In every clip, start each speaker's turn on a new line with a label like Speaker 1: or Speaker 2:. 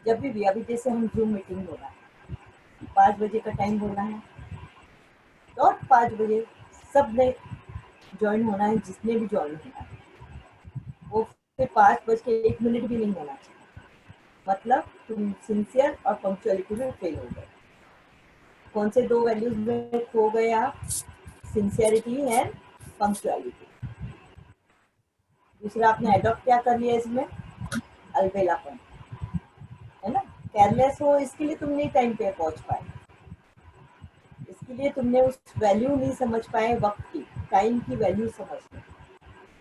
Speaker 1: जब भी अभी जैसे हम जूम मीटिंग हो रहा है, 5 बजे का टाइम बोलना है, डॉट 5 बजे सब ने ज्वाइन होना है, जिसने भी ज्वाइन होना है। वो फिर 5:01 भी नहीं होना चाहिए, मतलब तुम सिंसियर और पंक्चुअलिटी में फेल हो गए। कौन से 2 वैल्यूज में खो गए आप? Sincerity and punctuality. दूसरा आपने अडॉप्ट क्या कर लिया इसमें? अलबेलापन, है ना। केयरलेस हो, इसके लिए तुम नहीं टाइम पे पहुंच पाए, इसके लिए तुमने उस वैल्यू नहीं समझ पाए वक्त की, टाइम की वैल्यू समझ लो।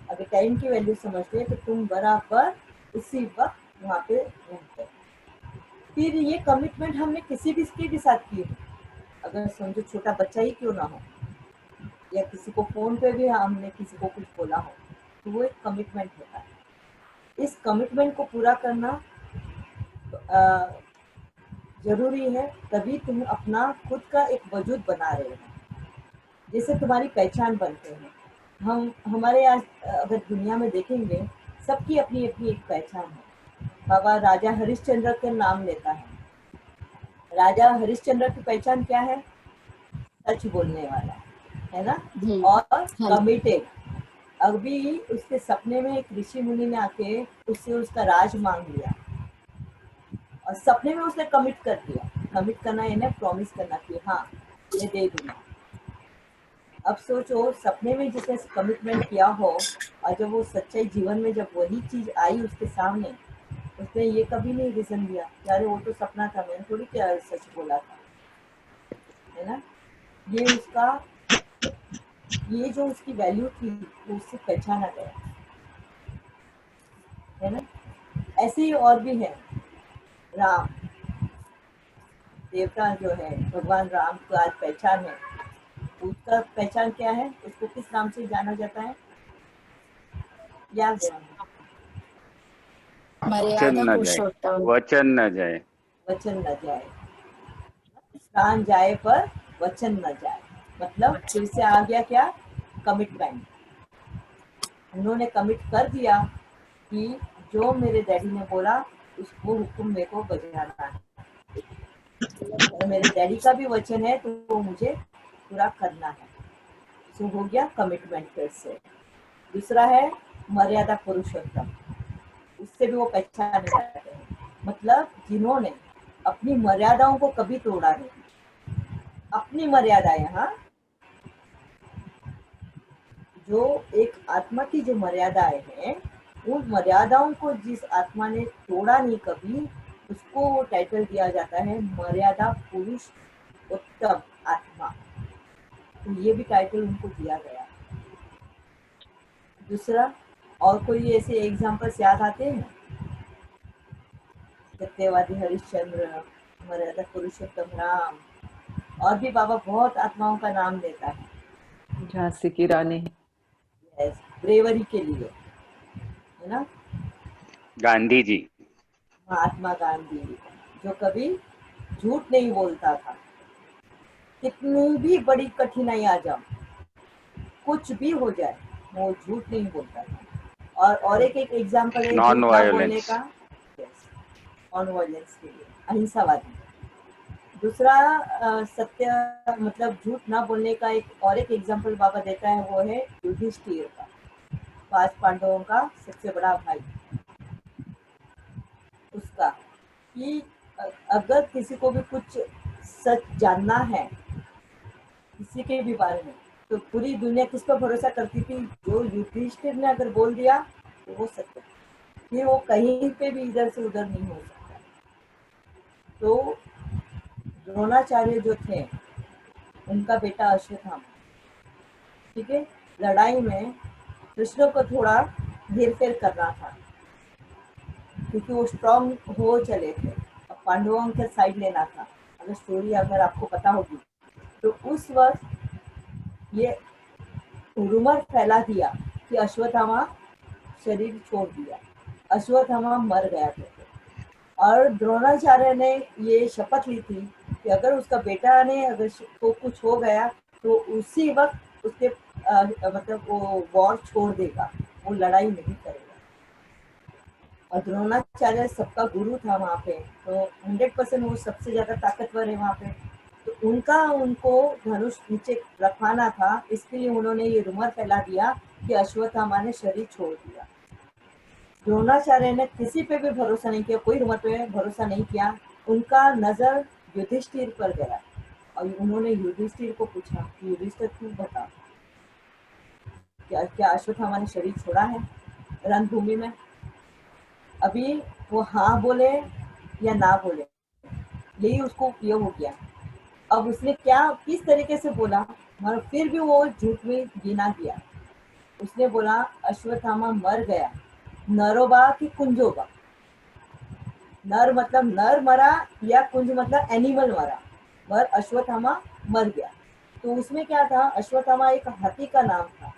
Speaker 1: अगर टाइम की वैल्यू समझ ले तो तुम बराबर उसी वक्त वहां पे रहते। फिर ये कमिटमेंट हमने किसी भी साथ की हो, अगर समझो छोटा बच्चा ही क्यों ना हो, या किसी को फोन पे भी हमने किसी को कुछ बोला हो, तो वो एक कमिटमेंट होता है। इस कमिटमेंट को पूरा करना जरूरी है, तभी तुम अपना खुद का एक वजूद बना रहे हो, जैसे तुम्हारी पहचान बनते हैं। हम हमारे आज अगर दुनिया में देखेंगे, सबकी अपनी अपनी एक पहचान है। बाबा राजा हरिश्चंद्र के नाम लेता है। राजा हरिश्चंद्र की पहचान क्या है? सच बोलने वाला, है ना, और
Speaker 2: हाँ।
Speaker 1: कमिटेड। अभी उसके सपने में एक ऋषि मुनि ने आके उससे उसका राज मांग लिया, और सपने में उसने कमिट कर दिया। कमिट करना यानी प्रॉमिस करना कि हाँ मैं दे दूंगा। अब सोचो, सपने में जिसने कमिटमेंट किया हो, और जब वो सच्चाई जीवन में जब वही चीज आई उसके सामने, उसने ये कभी नहीं रीजन दिया कि अरे वो तो सपना था, मैंने थोड़ी क्या सच बोला था, है ना। ये उसका, ये जो उसकी वैल्यू थी वो उससे पहचाना गया, है ना। ऐसे ही और भी है। राम देवता जो है, भगवान राम को आज पहचान है, उसका पहचान क्या है? उसको किस नाम से जाना जाता है? याद है?
Speaker 2: मर्यादा पुरुषोत्तम।
Speaker 3: वचन न जाए,
Speaker 1: वचन न जाए, प्राण जाए पर वचन न जाए। मतलब फिर से आ गया क्या? कमिटमेंट। उन्होंने कमिट कर दिया कि जो मेरे डैडी ने बोला उसको हुक्म मेरे को बजाना है, और मेरे डैडी का भी वचन है तो वो मुझे पूरा करना है। तो हो गया कमिटमेंट फिर से। दूसरा है मर्यादा पुरुषोत्तम, उससे भी वो पहचाने जाते हैं, मतलब जिन्होंने अपनी मर्यादाओं को कभी तोड़ा नहीं। अपनी मर्यादाएं, हाँ, जो एक आत्मा की जो मर्यादाएं हैं, उन मर्यादाओं को जिस आत्मा ने तोड़ा नहीं कभी, उसको वो टाइटल दिया जाता है मर्यादा पुरुष उत्तम आत्मा। तो ये भी टाइटल उनको दिया गया। दूसरा, और कोई ऐसे एग्जांपल्स याद आते हैं? सत्यवादी हरिश्चंद्र, मर्यादा पुरुषोत्तम राम, और भी बाबा बहुत आत्माओं का नाम लेता है।
Speaker 4: झांसी की रानी,
Speaker 1: ब्रेवरी के लिए, है ना।
Speaker 3: गांधी जी,
Speaker 1: महात्मा गांधी, जो कभी झूठ नहीं बोलता था, कितनी भी बड़ी कठिनाई आ जाए, कुछ भी हो जाए, वो झूठ नहीं बोलता था। और एक एग्जाम्पल है
Speaker 3: नॉन
Speaker 1: झूठ ना बोलने
Speaker 3: वायलेंस।
Speaker 1: का, नॉन वायलेंस के लिए अहिंसावादी। दूसरा सत्य, मतलब झूठ ना बोलने का एक और एक एग्जाम्पल बाबा देता है, वो है युधिष्ठिर का, 5 पांडवों का सबसे बड़ा भाई, उसका कि अगर किसी को भी कुछ सच जानना है किसी के भी बारे में, तो पूरी दुनिया किस पर भरोसा करती थी? जो युधिष्ठिर ने अगर बोल दिया तो वो सत्य, फिर वो कहीं पे भी इधर से उधर नहीं हो सकता। तो द्रोणाचार्य जो थे, उनका बेटा अश्वत्थामा, ठीक है, लड़ाई में कृष्ण को थोड़ा हेर फेर करना था, क्योंकि वो स्ट्रांग हो चले थे, अब पांडवों का साइड लेना था। अगर स्टोरी अगर आपको पता होगी, तो उस वक्त ये रूमर फैला दिया कि अश्वत्थामा शरीर छोड़ दिया, अश्वत्थामा मर गया था। और द्रोणाचार्य ने ये शपथ ली थी कि अगर उसका बेटा ने अगर को कुछ हो गया तो उसी वक्त उसके मतलब वो वॉर छोड़ देगा, वो लड़ाई नहीं करेगा। और द्रोणाचार्य सबका गुरु था वहाँ पे, तो 100% वो सबसे ज्यादा ताकतवर है वहाँ पे, तो उनको धनुष नीचे रखवाना था, इसके लिए उन्होंने ये रूमर फैला दिया कि अश्वत्थामा ने शरीर छोड़ दिया। द्रोणाचार्य ने किसी पे भी भरोसा नहीं किया, कोई रूमर पे भरोसा नहीं किया, उनका नजर युधिष्ठिर पर गया और उन्होंने युधिष्ठिर को पूछा कि युधिष्ठिर तू बता, क्या अश्वत्थामा ने शरीर छोड़ा है रणभूमि में? अभी वो हाँ बोले या ना बोले, यही उसको ये हो गया। अब उसने क्या किस तरीके से बोला, मगर फिर भी वो झूठ में गिना गया। उसने बोला अश्वत्थामा मर गया, नरोबा की कुंजोबा। नर मतलब नर मरा या कुंज मतलब एनिमल मरा, मगर अश्वत्थामा मर गया। तो उसमें क्या था, अश्वत्थामा एक हाथी का नाम था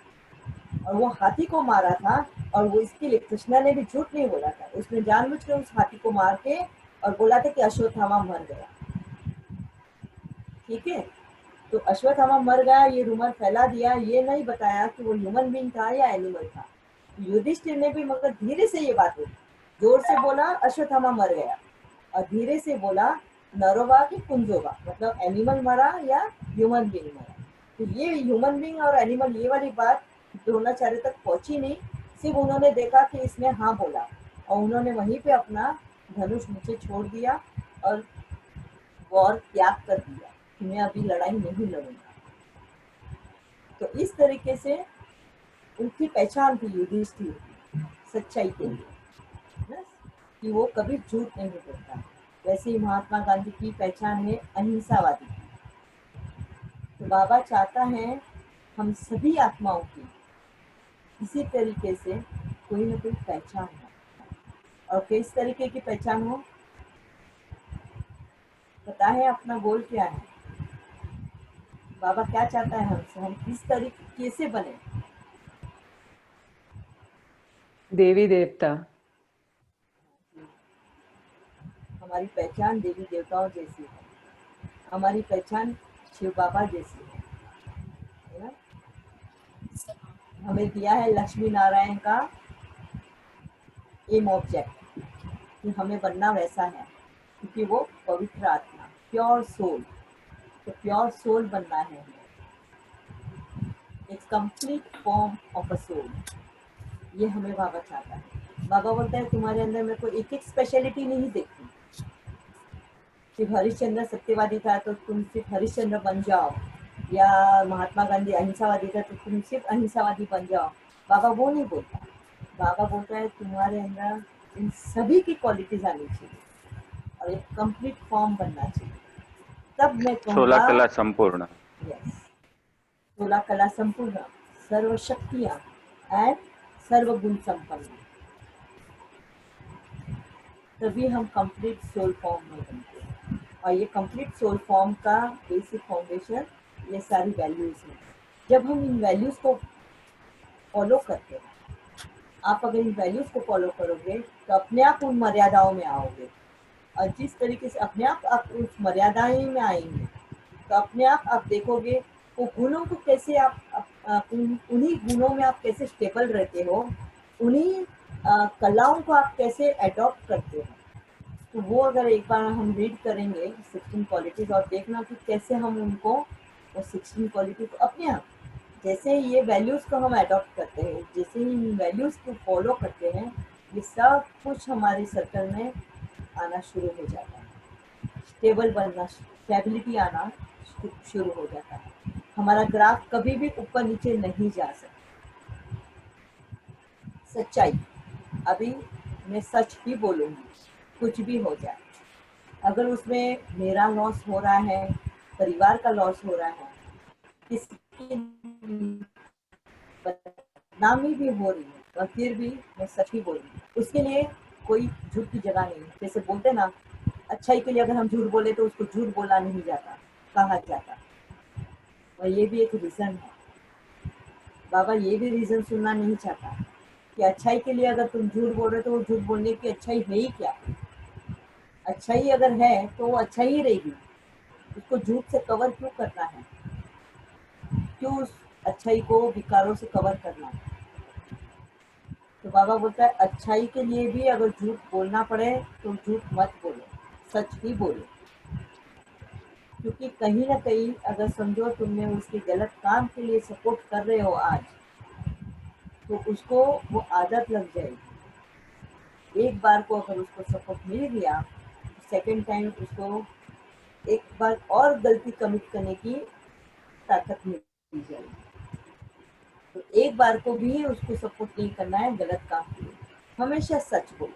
Speaker 1: और वो हाथी को मारा था, और वो इसके लिए कृष्णा ने भी झूठ नहीं बोला था, उसने जानबूझ के उस हाथी को मार के और बोला था कि अश्वत्थामा मर गया। ठीक है, तो अश्वत्थामा मर गया ये रूमर फैला दिया, ये नहीं बताया कि वो ह्यूमन बीइंग था या एनिमल था। युधिष्ठिर ने भी मगर धीरे से ये बात बोली, जोर से बोला अश्वत्थामा मर गया और धीरे से बोला नरोबा की कुंजोबा, मतलब एनिमल मरा या ह्यूमन बीइंग मरा। तो ये ह्यूमन बीइंग और एनिमल ये वाली बात द्रोणाचार्य तक पहुंची नहीं, सिर्फ उन्होंने देखा कि इसने हाँ बोला और उन्होंने वहीं पे अपना धनुष नीचे छोड़ दिया और वॉर त्याग कर दिया कि मैं अभी लड़ाई नहीं लड़ूंगा। तो इस तरीके से उनकी पहचान थी युधिष्ठिर की सच्चाई के लिए ना, कि वो कभी झूठ नहीं बोलता। वैसे ही महात्मा गांधी की पहचान है अहिंसावादी की। तो बाबा चाहता है हम सभी आत्माओं की इसी तरीके से कोई ना कोई पहचान हो, और किस तरीके की पहचान हो, पता है अपना गोल क्या है, बाबा क्या चाहता है हमसे, हम किस तरीके से बने?
Speaker 2: देवी देवता।
Speaker 1: हमारी पहचान देवी देवताओं जैसी है, हमारी पहचान शिव बाबा जैसी है ना। हमें दिया है लक्ष्मी नारायण का एम ऑब्जेक्ट कि हमें बनना वैसा है, क्योंकि वो पवित्र आत्मा, प्योर सोल, तो प्योर सोल बनना है हमें, एक complete form of a soul. ये हमें बाबा चाहता है। बाबा बोलता है तुम्हारे अंदर मेरे को एक एक स्पेशलिटी नहीं देखती, सिर्फ हरिश्चंद्र सत्यवादी था तो तुम सिर्फ हरिश्चंद्र बन जाओ, या महात्मा गांधी अहिंसावादी था तो तुम सिर्फ अहिंसावादी बन जाओ। बाबा वो नहीं बोलता, बाबा बोलता है तुम्हारे अंदर इन सभी की क्वालिटीज आनी चाहिए और एक कंप्लीट फॉर्म बनना चाहिए, तब मैं
Speaker 3: 16
Speaker 1: कहूँगा
Speaker 3: कला संपूर्ण।
Speaker 1: यस, 16 कला संपूर्ण, सर्व शक्तियाँ एंड सर्वगुण संपन्न, तभी हम कंप्लीट सोल फॉर्म में बनते हैं। और ये कंप्लीट सोल फॉर्म का बेसिक फाउंडेशन ये सारी वैल्यूज हैं। जब हम इन वैल्यूज को फॉलो करते हैं, आप अगर इन वैल्यूज को फॉलो करोगे तो अपने आप उन मर्यादाओं में आओगे, और जिस तरीके से अपने आप उस मर्यादाएं में आएंगे तो अपने आप देखोगे वो गुणों को कैसे उन्हीं गुणों में आप कैसे स्टेबल रहते हो, उन्हीं कलाओं को आप कैसे अडॉप्ट करते हो। तो वो अगर एक बार हम रीड करेंगे 16 क्वालिटीज और देखना कि कैसे हम उनको वो 16 क्वालिटीज अपने आप, जैसे ये वैल्यूज को हम अडॉप्ट करते हैं, जैसे ही इन वैल्यूज को फॉलो करते हैं, ये सब कुछ हमारे सर्कल में आना शुरू हो जाता है, स्टेबल बनना, स्टेबिलिटी आना शुरू हो जाता है। हमारा ग्राफ कभी भी ऊपर नीचे नहीं जा सकता। सच्चाई, अभी मैं सच ही बोलूँगी, कुछ भी हो जाए, अगर उसमें मेरा लॉस हो रहा है, परिवार का लॉस हो रहा है, किसी बदनामी भी हो रही है, और फिर भी मैं सच ही बोल रही हूँ, उसके लिए कोई झूठ की जगह नहीं। जैसे बोलते ना, अच्छाई के लिए अगर हम झूठ बोले तो उसको झूठ बोला नहीं जाता, कहा जाता, और ये भी एक रीजन है। बाबा ये भी रीजन सुनना नहीं चाहता कि अच्छाई के लिए अगर तुम झूठ बोल रहे हो तो वो झूठ बोलने की अच्छाई है ही क्या? अच्छाई अगर है तो वो अच्छा ही रहेगी, उसको झूठ से कवर क्यों करना है, क्यों उस अच्छाई को विकारों से कवर करना है? तो बाबा बोलता है अच्छाई के लिए भी अगर झूठ बोलना पड़े तो झूठ मत बोलो, सच ही बोलो। क्योंकि कहीं ना कहीं अगर समझो तुमने उसके गलत काम के लिए सपोर्ट कर रहे हो आज, तो उसको वो आदत लग जाएगी। एक बार को अगर उसको सपोर्ट मिल गया, सेकंड टाइम उसको एक बार और गलती कमिट करने की ताकत मिल जाएगी। तो एक बार को भी उसको सपोर्ट नहीं करना है गलत काम के लिए, हमेशा सच बोलो।